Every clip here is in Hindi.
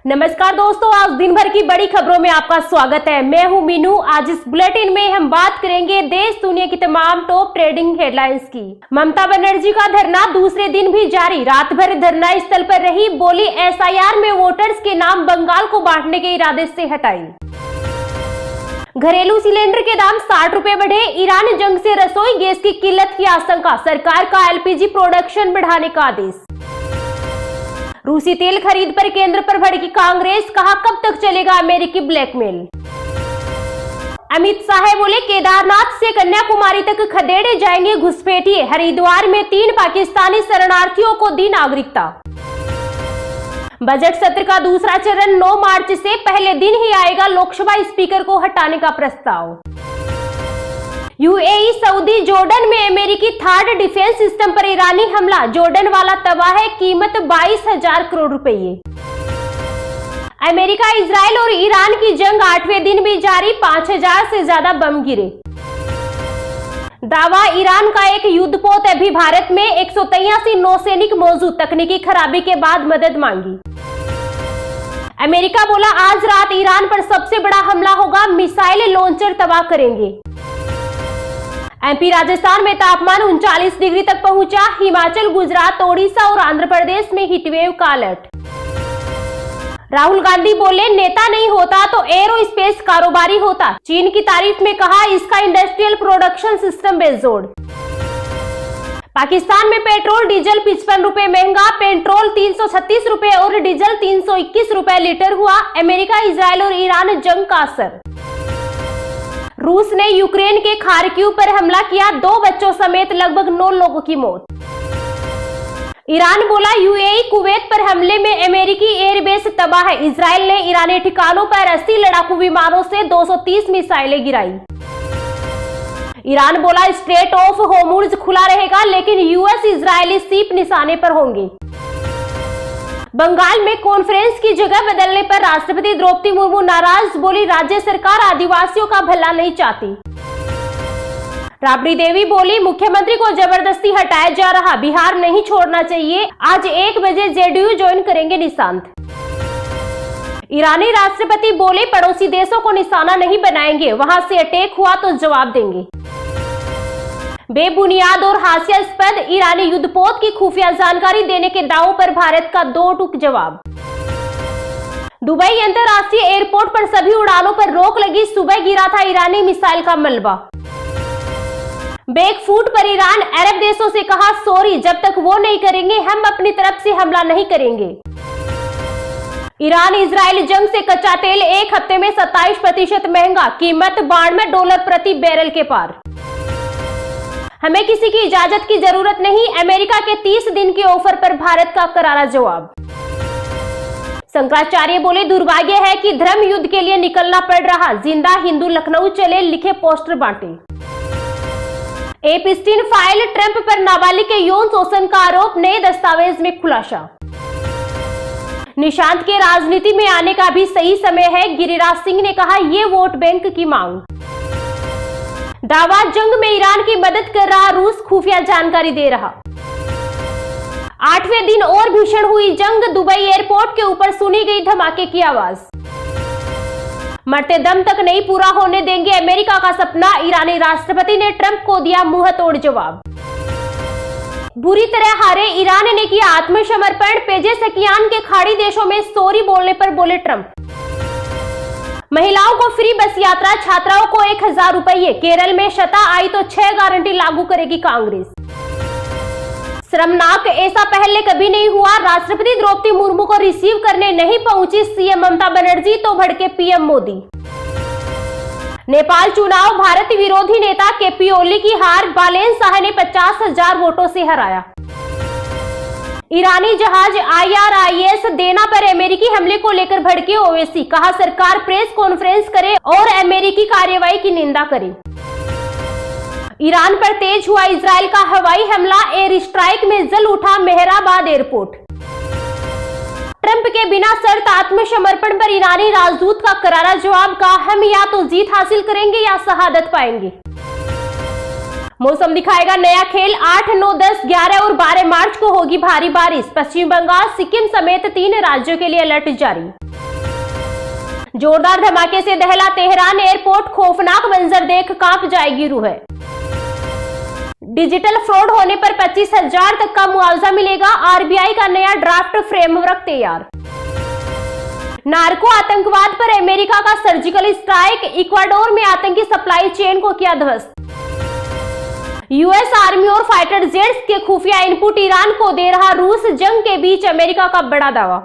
नमस्कार दोस्तों, आज दिन भर की बड़ी खबरों में आपका स्वागत है। मैं हूं मीनू। आज इस बुलेटिन में हम बात करेंगे देश दुनिया की तमाम टॉप ट्रेडिंग हेडलाइंस की। ममता बनर्जी का धरना दूसरे दिन भी जारी। रात भर धरना स्थल पर रही, बोली एसआईआर में वोटर्स के नाम बंगाल को बांटने के इरादे से हटाई। घरेलू सिलेंडर के दाम 60 रुपए बढ़े। ईरान जंग से रसोई गैस की किल्लत की आशंका, सरकार का एलपीजी प्रोडक्शन बढ़ाने का आदेश। रूसी तेल खरीद पर केंद्र पर भड़की कांग्रेस, कहा कब तक चलेगा अमेरिकी ब्लैकमेल। अमित शाह बोले केदारनाथ से कन्याकुमारी तक खदेड़े जाएंगे घुसपैठिए। हरिद्वार में 3 पाकिस्तानी शरणार्थियों को दी नागरिकता। बजट सत्र का दूसरा चरण 9 मार्च से पहले दिन ही आएगा। लोकसभा स्पीकर को हटाने का प्रस्ताव। यूएई, सऊदी, जॉर्डन में अमेरिकी थर्ड डिफेंस सिस्टम पर ईरानी हमला। जॉर्डन वाला तबाह है, कीमत 22,000 करोड़ रुपए। अमेरिका, इजराइल और ईरान की जंग 8वें दिन भी जारी। 5,000 से ज्यादा बम गिरे। दावा, ईरान का एक युद्धपोत अभी भारत में। 183 नौसैनिक मौजूद, तकनीकी खराबी के बाद मदद मांगी। अमेरिका बोला आज रात ईरान पर सबसे बड़ा हमला होगा, मिसाइल लॉन्चर तबाह करेंगे। एमपी, राजस्थान में तापमान 39 डिग्री तक पहुंचा। हिमाचल, गुजरात, ओडिशा और आंध्र प्रदेश में हीटवेव का अलर्ट। राहुल गांधी बोले नेता नहीं होता तो एरोस्पेस कारोबारी होता। चीन की तारीफ में कहा इसका इंडस्ट्रियल प्रोडक्शन सिस्टम बेजोड़। पाकिस्तान में पेट्रोल डीजल 55 रुपए महंगा। पेट्रोल 336 रुपए और डीजल 321 रुपए लीटर हुआ। अमेरिका, इजराइल और ईरान जंग का असर। रूस ने यूक्रेन के खार्किव पर हमला किया। 2 बच्चों समेत लगभग 9 लोगों की मौत। ईरान बोला यूएई, कुवैत पर हमले में अमेरिकी एयरबेस तबाह है। इजराइल ने ईरानी ठिकानों पर 80 लड़ाकू विमानों से 230 मिसाइलें गिराई। ईरान बोला स्ट्रेट ऑफ होर्मुज खुला रहेगा, लेकिन यूएस इजरायली शिप निशाने पर होंगे। बंगाल में कॉन्फ्रेंस की जगह बदलने पर राष्ट्रपति द्रौपदी मुर्मू नाराज, बोली राज्य सरकार आदिवासियों का भला नहीं चाहती। राबड़ी देवी बोली मुख्यमंत्री को जबरदस्ती हटाया जा रहा, बिहार नहीं छोड़ना चाहिए। आज 1 बजे जेडीयू ज्वाइन करेंगे निशांत। ईरानी राष्ट्रपति बोले पड़ोसी देशों को निशाना नहीं बनाएंगे, वहां से अटैक हुआ तो जवाब देंगे। बेबुनियाद और हास्यास्पद, ईरानी युद्धपोत की खुफिया जानकारी देने के दावों पर भारत का 2 टूक जवाब। दुबई अंतरराष्ट्रीय एयरपोर्ट पर सभी उड़ानों पर रोक लगी। सुबह गिरा था ईरानी मिसाइल का मलबा। बैकफुट पर ईरान, अरब देशों से कहा सॉरी, जब तक वो नहीं करेंगे हम अपनी तरफ से हमला नहीं करेंगे। ईरान इजराइल जंग से कच्चा तेल 1 हफ्ते में 27% महंगा। कीमत $92 प्रति बैरल के पार। हमें किसी की इजाजत की जरूरत नहीं। अमेरिका के 30 दिन के ऑफर पर भारत का करारा जवाब। शंकराचार्य बोले दुर्भाग्य है कि धर्म युद्ध के लिए निकलना पड़ रहा। जिंदा हिंदू लखनऊ चले, लिखे पोस्टर बांटे। एपस्टीन फाइल, ट्रंप पर नाबालिग के यौन शोषण का आरोप, नए दस्तावेज में खुलासा। निशांत के राजनीति में आने का भी सही समय है, गिरिराज सिंह ने कहा ये वोट बैंक की मांग। दावा, जंग में ईरान की मदद कर रहा रूस, खुफिया जानकारी दे रहा। 8वें दिन और भीषण हुई जंग। दुबई एयरपोर्ट के ऊपर सुनी गई धमाके की आवाज। मरते दम तक नहीं पूरा होने देंगे अमेरिका का सपना। ईरानी राष्ट्रपति ने ट्रंप को दिया मुंह तोड़ जवाब। बुरी तरह हारे ईरान ने किया आत्मसमर्पण। पेजेशकियान के खाड़ी देशों में सॉरी बोलने पर बोले ट्रंप। महिलाओं को फ्री बस यात्रा, छात्राओं को 1,000 रुपये। केरल में सत्ता आई तो 6 गारंटी लागू करेगी कांग्रेस। शर्मनाक, ऐसा पहले कभी नहीं हुआ। राष्ट्रपति द्रौपदी मुर्मू को रिसीव करने नहीं पहुंची सीएम ममता बनर्जी तो भड़के पीएम मोदी। नेपाल चुनाव, भारत विरोधी नेता केपी ओली की हार। बालेन शाह ने 50,000 वोटों से हराया। ईरानी जहाज IRIS देना पर अमेरिकी हमले को लेकर भड़के ओवैसी, कहा सरकार प्रेस कॉन्फ्रेंस करे और अमेरिकी कार्रवाई की निंदा करे। ईरान पर तेज हुआ इजराइल का हवाई हमला। एयर स्ट्राइक में जल उठा मेहराबाद एयरपोर्ट। ट्रंप के बिना शर्त आत्मसमर्पण पर ईरानी राजदूत का करारा जवाब, का हम या तो जीत हासिल करेंगे या शहादत पाएंगे। मौसम दिखाएगा नया खेल। 8, 9, 10, 11 और 12 मार्च को होगी भारी बारिश। पश्चिम बंगाल, सिक्किम समेत 3 राज्यों के लिए अलर्ट जारी। जोरदार धमाके से दहला तेहरान एयरपोर्ट, खौफनाक मंजर देख कांप जाएगी रूह। डिजिटल फ्रॉड होने पर 25,000 तक का मुआवजा मिलेगा, आरबीआई का नया ड्राफ्ट फ्रेमवर्क तैयार। नार्को आतंकवाद पर अमेरिका का सर्जिकल स्ट्राइक, इक्वाडोर में आतंकी सप्लाई चेन को किया ध्वस्त। यूएस आर्मी और फाइटर जेट्स के खुफिया इनपुट ईरान को दे रहा रूस, जंग के बीच अमेरिका का बड़ा दावा।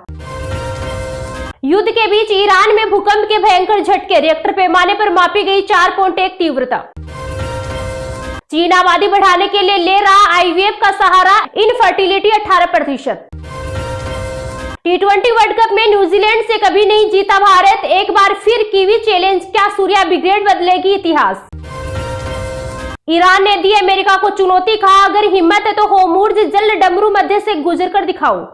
युद्ध के बीच ईरान में भूकंप के भयंकर झटके, रिएक्टर पैमाने पर मापी गई 4.1 तीव्रता। चीन आबादी बढ़ाने के लिए ले रहा आईवीएफ का सहारा, इनफर्टिलिटी 18%। T20 वर्ल्ड कप में न्यूजीलैंड से कभी नहीं जीता भारत, एक बार फिर कीवी चैलेंज, क्या सूर्या ब्रिगेड बदलेगी इतिहास। ईरान ने दी अमेरिका को चुनौती, कहा अगर हिम्मत है तो होर्मुज़ जल डमरू मध्य से गुजर कर दिखाओ।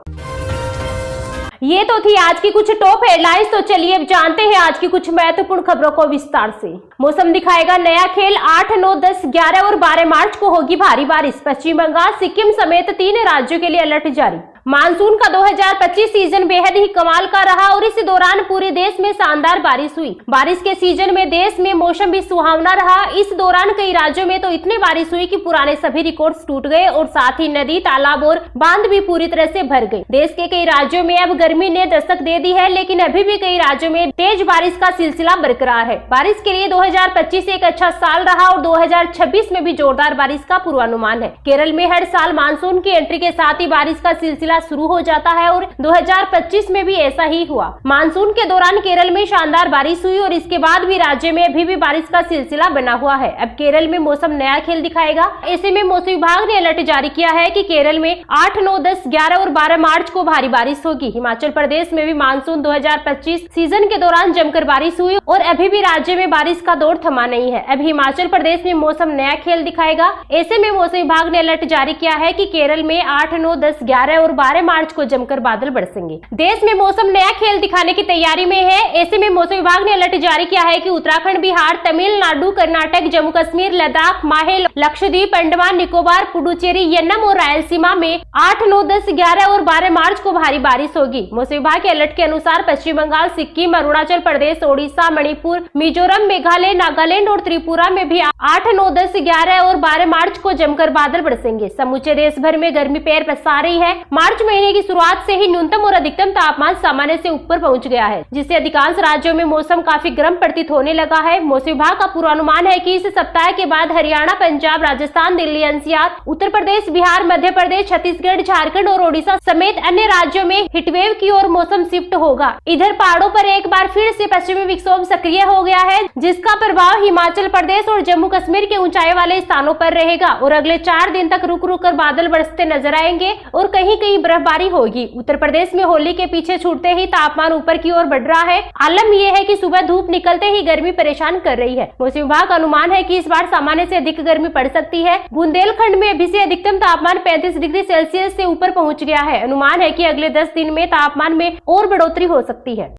ये तो थी आज की कुछ टॉप हेडलाइंस, तो चलिए अब जानते हैं आज की कुछ महत्वपूर्ण खबरों को विस्तार से। मौसम दिखाएगा नया खेल, 8, 9, 10, 11 और 12 मार्च को होगी भारी बारिश। पश्चिम बंगाल, सिक्किम समेत 3 राज्यों के लिए अलर्ट जारी। मानसून का 2025 सीजन बेहद ही कमाल का रहा और इस दौरान पूरे देश में शानदार बारिश हुई। बारिश के सीजन में देश में मौसम भी सुहावना रहा। इस दौरान कई राज्यों में तो इतनी बारिश हुई कि पुराने सभी रिकॉर्ड्स टूट गए और साथ ही नदी, तालाब और बांध भी पूरी तरह से भर गए। देश के कई राज्यों में अब गर्मी ने दस्तक दे दी है, लेकिन अभी भी कई राज्यों में तेज बारिश का सिलसिला बरकरार है। बारिश के लिए 2025 एक अच्छा साल रहा और 2026 में भी जोरदार बारिश का पूर्वानुमान है। केरल में हर साल मानसून की एंट्री के साथ ही बारिश का सिलसिला शुरू हो जाता है और 2025 में भी ऐसा ही हुआ। मानसून के दौरान केरल में शानदार बारिश हुई और इसके बाद भी राज्य में अभी भी बारिश का सिलसिला बना हुआ है। अब केरल में मौसम नया खेल दिखाएगा। ऐसे में मौसम विभाग ने अलर्ट जारी किया है कि केरल में 8, 9, 10, 11 और 12 मार्च को भारी बारिश होगी। हिमाचल प्रदेश में भी मानसून 2025 सीजन के दौरान जमकर बारिश हुई और अभी भी राज्य में बारिश का दौर थमा नहीं है। अब हिमाचल प्रदेश में मौसम नया खेल दिखाएगा। ऐसे में मौसम विभाग ने अलर्ट जारी किया है कि केरल में 8, 9, 10, 11 और 12 मार्च को जमकर बादल बरसेंगे। देश में मौसम नया खेल दिखाने की तैयारी में है। ऐसे में मौसम विभाग ने अलर्ट जारी किया है कि उत्तराखंड, बिहार, तमिलनाडु, कर्नाटक, जम्मू कश्मीर, लद्दाख, माहे, लक्षद्वीप, अंडमान निकोबार, पुडुचेरी, यन्नम और रायलसीमा में 8, 9, 10, 11 और 12 मार्च को भारी बारिश होगी। मौसम विभाग के अलर्ट के अनुसार पश्चिम बंगाल, सिक्किम, अरुणाचल प्रदेश, ओडिशा, मणिपुर, मिजोरम, मेघालय, नागालैंड और त्रिपुरा में भी 8, 9, 10, 11 और 12 मार्च को जमकर बादल बरसेंगे। समूचे देश भर में गर्मी पैर पसार रही है। मार्च महीने की शुरुआत से ही न्यूनतम और अधिकतम तापमान सामान्य से ऊपर पहुंच गया है, जिससे अधिकांश राज्यों में मौसम काफी गर्म प्रतीत होने लगा है। मौसम विभाग का पूर्वानुमान है कि इस सप्ताह के बाद हरियाणा, पंजाब, राजस्थान, दिल्ली एनसीआर, उत्तर प्रदेश, बिहार, मध्य प्रदेश, छत्तीसगढ़, झारखंड और ओडिशा समेत अन्य राज्यों में हीटवेव की ओर मौसम शिफ्ट होगा। इधर पहाड़ों पर एक बार फिर से पश्चिमी विक्षोभ सक्रिय हो गया है, जिसका प्रभाव हिमाचल प्रदेश और जम्मू कश्मीर के ऊंचाई वाले स्थानों पर रहेगा और अगले 4 दिन तक रुक रुक कर बादल बरसते नजर आएंगे और कहीं कहीं बर्फबारी होगी। उत्तर प्रदेश में होली के पीछे छूटते ही तापमान ऊपर की ओर बढ़ रहा है। आलम यह है कि सुबह धूप निकलते ही गर्मी परेशान कर रही है। मौसम विभाग का अनुमान है कि इस बार सामान्य से अधिक गर्मी पड़ सकती है। बुंदेलखंड में अभी से अधिकतम तापमान 35 डिग्री सेल्सियस से ऊपर पहुंच गया है। अनुमान है कि अगले 10 दिन में तापमान में और बढ़ोतरी हो सकती है।